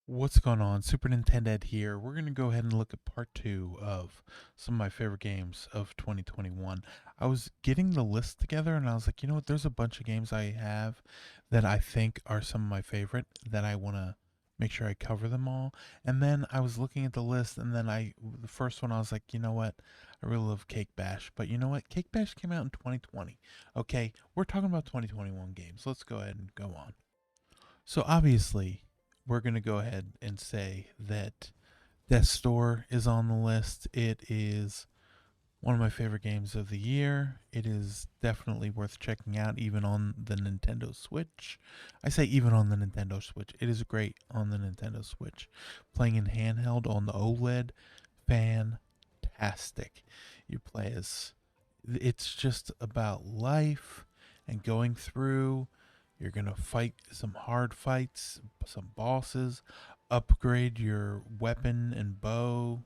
What's going on? Super Nintendo Ed here. We're going to go ahead and look at part two of some of my favorite games of 2021. I was getting the list together and I was like, you know what? There's a bunch of games I have that I think are some of my favorite that I want to make sure I cover them all. And then I was looking at the list and then the first one, I was like, you know what? I really love Cake Bash. But you know what? Cake Bash came out in 2020. Okay, we're talking about 2021 games. Let's go ahead and go on. So obviously, we're going to go ahead and say that Death Store is on the list. It is one of my favorite games of the year. It is definitely worth checking out, even on the Nintendo Switch. I say even on the Nintendo Switch. It is great on the Nintendo Switch. Playing in handheld on the OLED, fantastic. You play as. It's just about life and going through. You're going to fight some hard fights, some bosses, upgrade your weapon and bow.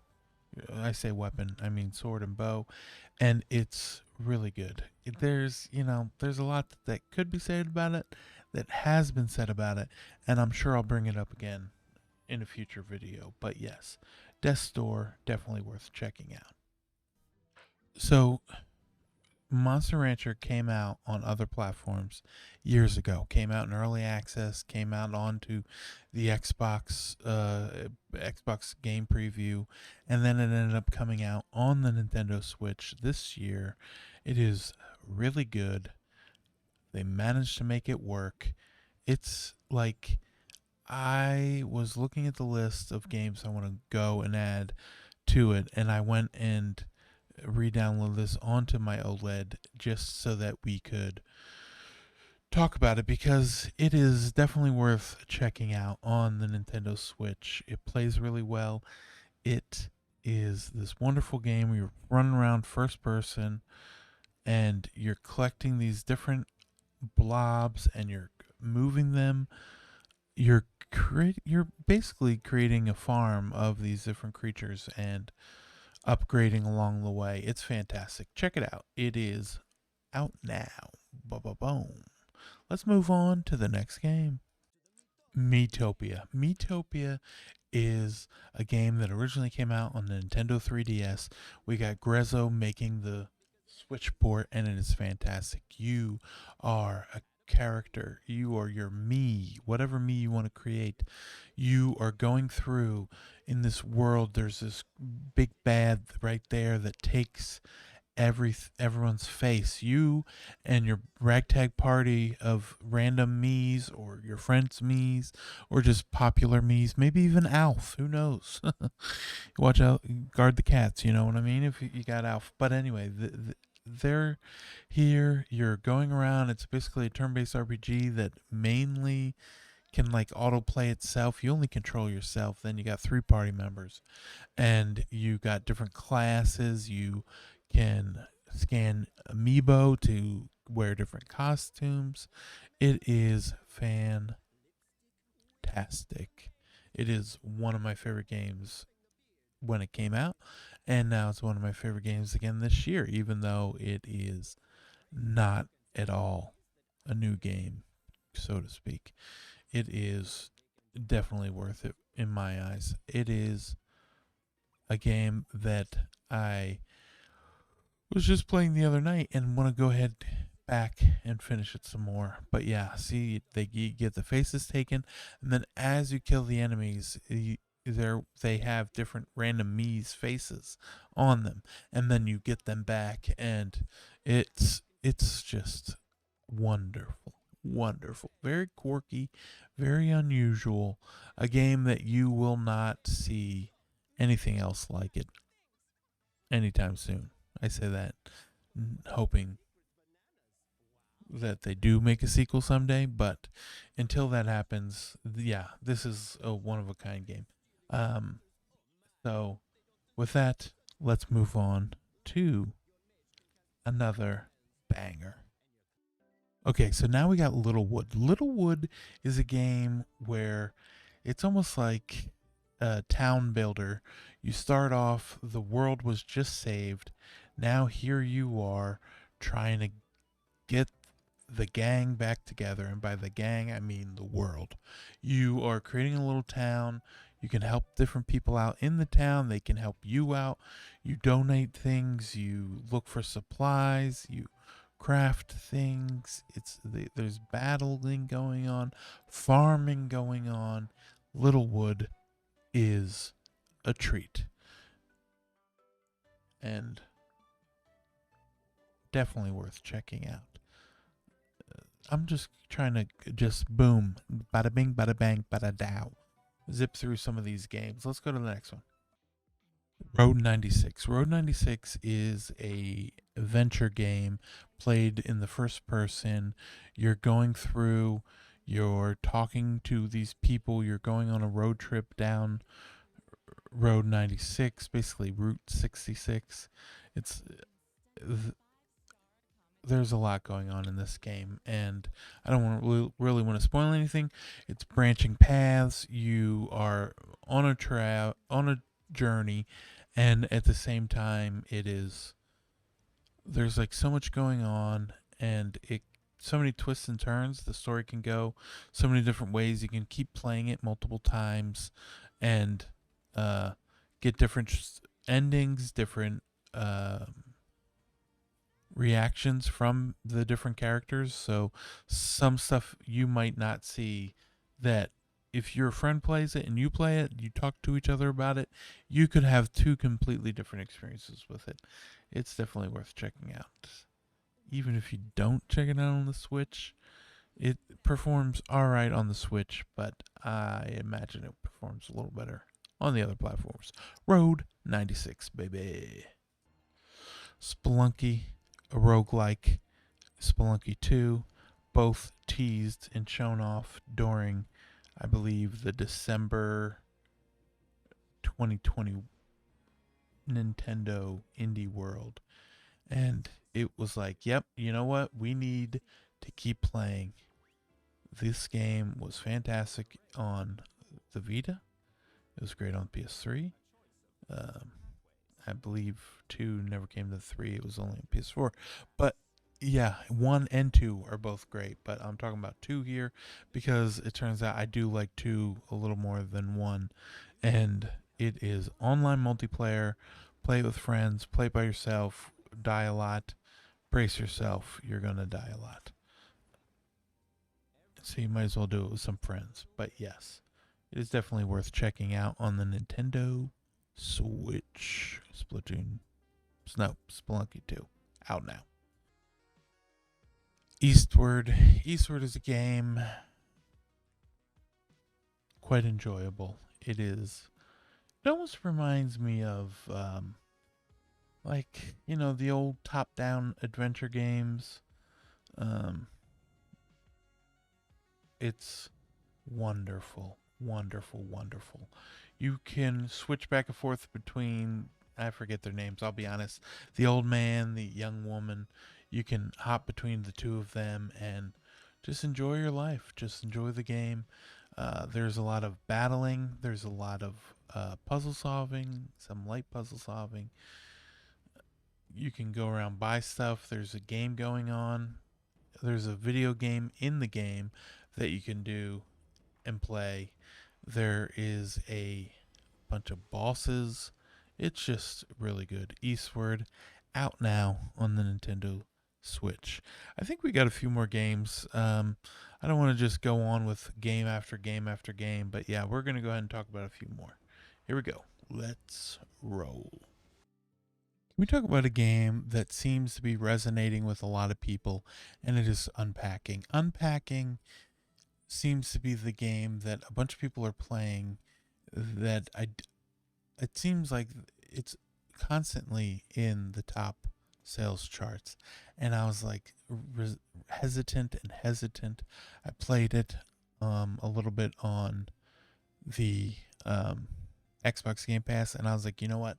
I say weapon, I mean sword and bow, and it's really good. There's a lot that could be said about it, that has been said about it, and I'm sure I'll bring it up again in a future video. But yes, Death Store definitely worth checking out. So Monster Rancher came out on other platforms years ago. Came out in early access. Came out onto the Xbox Game Preview, and then it ended up coming out on the Nintendo Switch this year. It is really good. They managed to make it work. It's like I was looking at the list of games I want to go and add to it, and I went and re-download this onto my OLED just so that we could talk about it, because it is definitely worth checking out on the Nintendo Switch. It plays really well. It is this wonderful game where you're running around first person and you're collecting these different blobs and you're moving them. You're basically creating a farm of these different creatures and upgrading along the way. It's fantastic. Check it out. It is out now. Boom. Let's move on to the next game. Metopia. Metopia is a game that originally came out on the Nintendo 3DS. We got Grezzo making the Switch port, and it is fantastic. You are a character. You are your me, whatever me you want to create. You are going through in this world. There's this big bad right there that takes everyone's face. You and your ragtag party of random me's, or your friends' me's, or just popular me's, maybe even Alf. Who knows? Watch out, guard the cats. You know what I mean? If you got Alf. But anyway, they're here. You're going around. It's basically a turn-based RPG that mainly can like autoplay itself. You only control yourself. Then you got three party members, and you got different classes. You can scan amiibo to wear different costumes. It is fantastic. It is one of my favorite games when it came out, and now it's one of my favorite games again this year, even though it is not at all a new game, so to speak. It is definitely worth it in my eyes. It is a game that I was just playing the other night and want to go ahead back and finish it some more. But yeah, see, they get the faces taken, and then as you kill the enemies, they have different random me's faces on them, and then you get them back, and it's just wonderful. Wonderful, very quirky, very unusual. A game that you will not see anything else like it anytime soon. I say that hoping that they do make a sequel someday, but until that happens, yeah, this is a one of a kind game. Um, so with that, let's move on to another banger. Okay, so now we got Littlewood. Littlewood is a game where it's almost like a town builder. You start off, the world was just saved. Now here you are trying to get the gang back together. And by the gang, I mean the world. You are creating a little town. You can help different people out in the town. They can help you out. You donate things. You look for supplies. You craft things. There's battling going on, farming going on. Littlewood is a treat, and definitely worth checking out. I'm just trying to just boom, bada bing, bada bang, bada dow, zip through some of these games. Let's go to the next one. Road 96. Road 96 is a adventure game played in the first person. You're going through, you're talking to these people, you're going on a road trip down Road 96, basically Route 66. It's there's a lot going on in this game, and I don't really want to spoil anything. It's branching paths. You are on a journey, and at the same time, there's like so much going on, and it so many twists and turns. The story can go so many different ways. You can keep playing it multiple times, and get different endings, different reactions from the different characters. So some stuff you might not see, that if your friend plays it and you play it, you talk to each other about it, you could have two completely different experiences with it. It's definitely worth checking out. Even if you don't check it out on the Switch, it performs alright on the Switch, but I imagine it performs a little better on the other platforms. Road 96, baby. Spelunky, a roguelike, Spelunky 2, both teased and shown off during, I believe, the December 2020 Nintendo Indie World. And it was like, yep, you know what? We need to keep playing. This game was fantastic on the Vita. It was great on PS3. Um, I believe 2 never came to 3. It was only on PS4. But yeah, 1 and 2 are both great. But I'm talking about 2 here because it turns out I do like 2 a little more than 1. And it is online multiplayer. Play with friends. Play by yourself. Die a lot. Brace yourself. You're going to die a lot. So you might as well do it with some friends. But yes, it is definitely worth checking out on the Nintendo Switch. Spelunky 2, out now. Eastward. Eastward is a game quite enjoyable. It is. It almost reminds me of, the old top-down adventure games. It's wonderful, wonderful, wonderful. You can switch back and forth between, I forget their names, I'll be honest, the old man, the young woman. You can hop between the two of them and just enjoy your life. Just enjoy the game. There's a lot of battling. There's a lot of puzzle solving, some light puzzle solving. You can go around, buy stuff. There's a game going on. There's a video game in the game that you can do and play. There is a bunch of bosses. It's just really good. Eastward, out now on the Nintendo Switch. I think we got a few more games. I don't want to just go on with game after game after game, but yeah, we're going to go ahead and talk about a few more. Here we go. Let's roll. We talk about a game that seems to be resonating with a lot of people, and it is Unpacking. Unpacking seems to be the game that a bunch of people are playing it seems like it's constantly in the top sales charts. And I was like hesitant. I played it a little bit on the Xbox Game Pass, and I was like, you know what?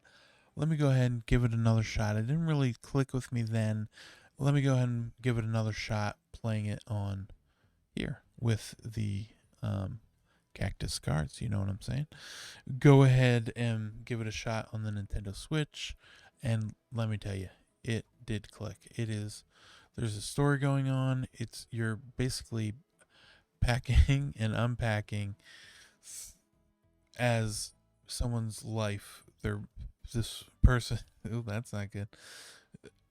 Let me go ahead and give it another shot. It didn't really click with me then. Let me go ahead and give it another shot playing it on here with the Cactus cards. You know what I'm saying? Go ahead and give it a shot on the Nintendo Switch, and let me tell you, it did click. There's a story going on. You're basically packing and unpacking as someone's life. They're this person. Oh, that's not good.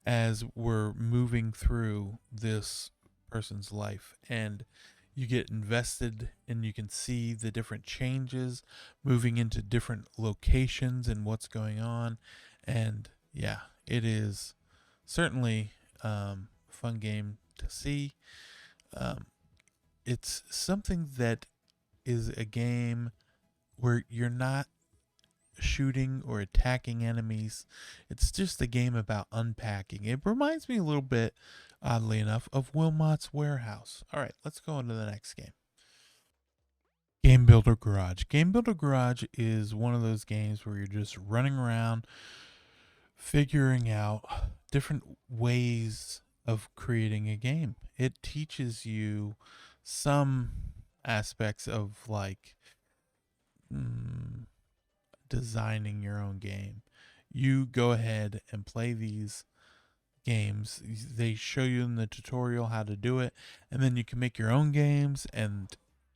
As we're moving through this person's life, and you get invested and you can see the different changes moving into different locations and what's going on. And yeah, it is certainly a fun game to see. um, it's something that is a game where you're not shooting or attacking enemies. It's just a game about unpacking. It reminds me a little bit, oddly enough, of Wilmot's Warehouse. All right, let's go on to the next game. Game Builder Garage. Game Builder Garage is one of those games where you're just running around figuring out different ways of creating a game. It teaches you some aspects of like mm, designing your own game. You go ahead and play these games. They show you in the tutorial how to do it, and then you can make your own games and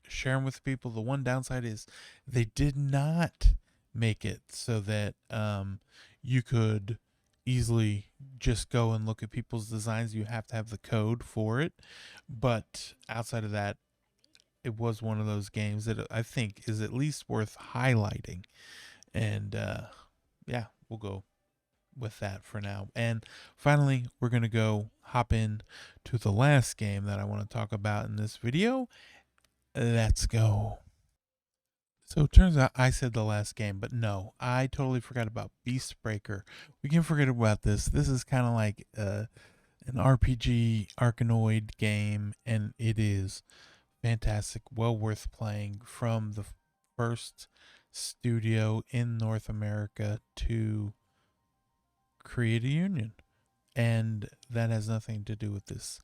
share them with people. The one downside is they did not make it so that you could easily just go and look at people's designs. You have to have the code for it. But outside of that, it was one of those games that I think is at least worth highlighting. And yeah, we'll go with that for now. And finally, we're going to go hop in to the last game that I want to talk about in this video. Let's go. So it turns out I said the last game, but no, I totally forgot about Beast Breaker. We can forget about this. This is kind of like an RPG Arkanoid game, and it is fantastic, well worth playing, from the first studio in North America to create a union. And that has nothing to do with this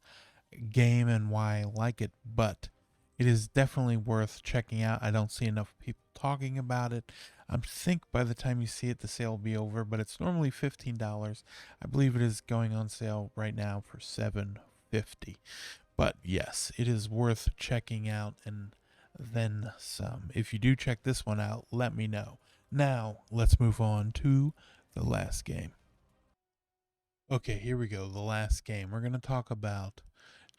game and why I like it, but it is definitely worth checking out. I don't see enough people talking about it. I think by the time you see it, the sale will be over, but it's normally $15. I believe it is going on sale right now for $7.50. But yes, it is worth checking out, and then some. If you do check this one out, let me know. Now, let's move on to the last game. Okay, here we go. The last game. We're going to talk about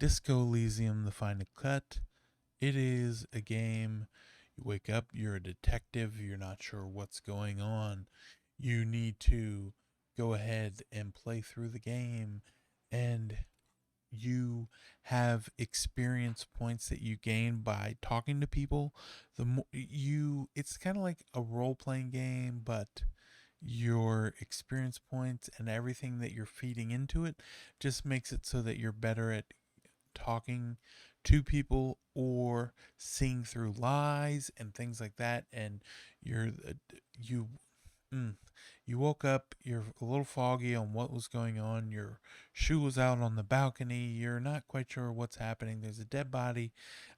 Disco Elysium, The Final Cut. It is a game. You wake up, you're a detective, you're not sure what's going on. You need to go ahead and play through the game, and you have experience points that you gain by talking to people. The more you, it's kind of like a role playing game, but your experience points and everything that you're feeding into it just makes it so that you're better at talking to people or seeing through lies and things like that. And you're you mm, you woke up, you're a little foggy on what was going on. Your shoe was out on the balcony. You're not quite sure what's happening. There's a dead body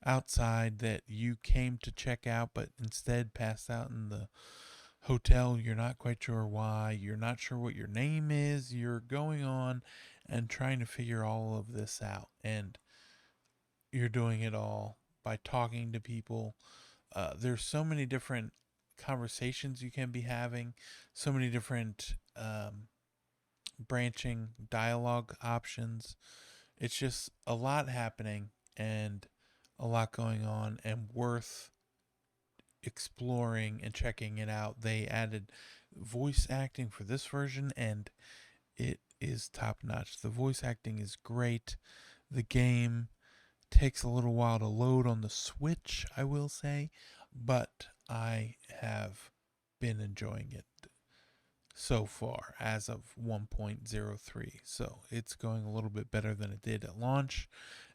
outside that you came to check out, but instead passed out in the hotel. You're not quite sure why. You're not sure what your name is. You're going on and trying to figure all of this out. And you're doing it all by talking to people. There's so many different conversations you can be having, so many different branching dialogue options. It's just a lot happening and a lot going on, and worth exploring and checking it out. They added voice acting for this version, and it is top notch. The voice acting is great. The game takes a little while to load on the Switch, I will say, but I have been enjoying it so far as of 1.03. So it's going a little bit better than it did at launch,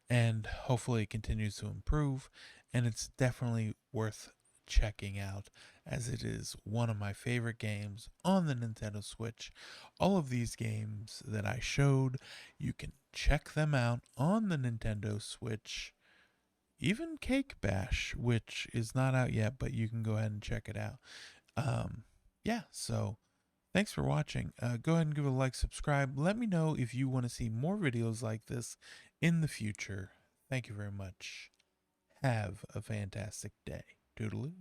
and hopefully it continues to improve. And it's definitely worth checking out, as it is one of my favorite games on the Nintendo Switch. All of these games that I showed, you can check them out on the Nintendo Switch. Even Cake Bash, which is not out yet, but you can go ahead and check it out. Yeah, so Thanks for watching. Go ahead and give it a like, subscribe. Let me know if you want to see more videos like this in the future. Thank you very much. Have a fantastic day. Toodaloo.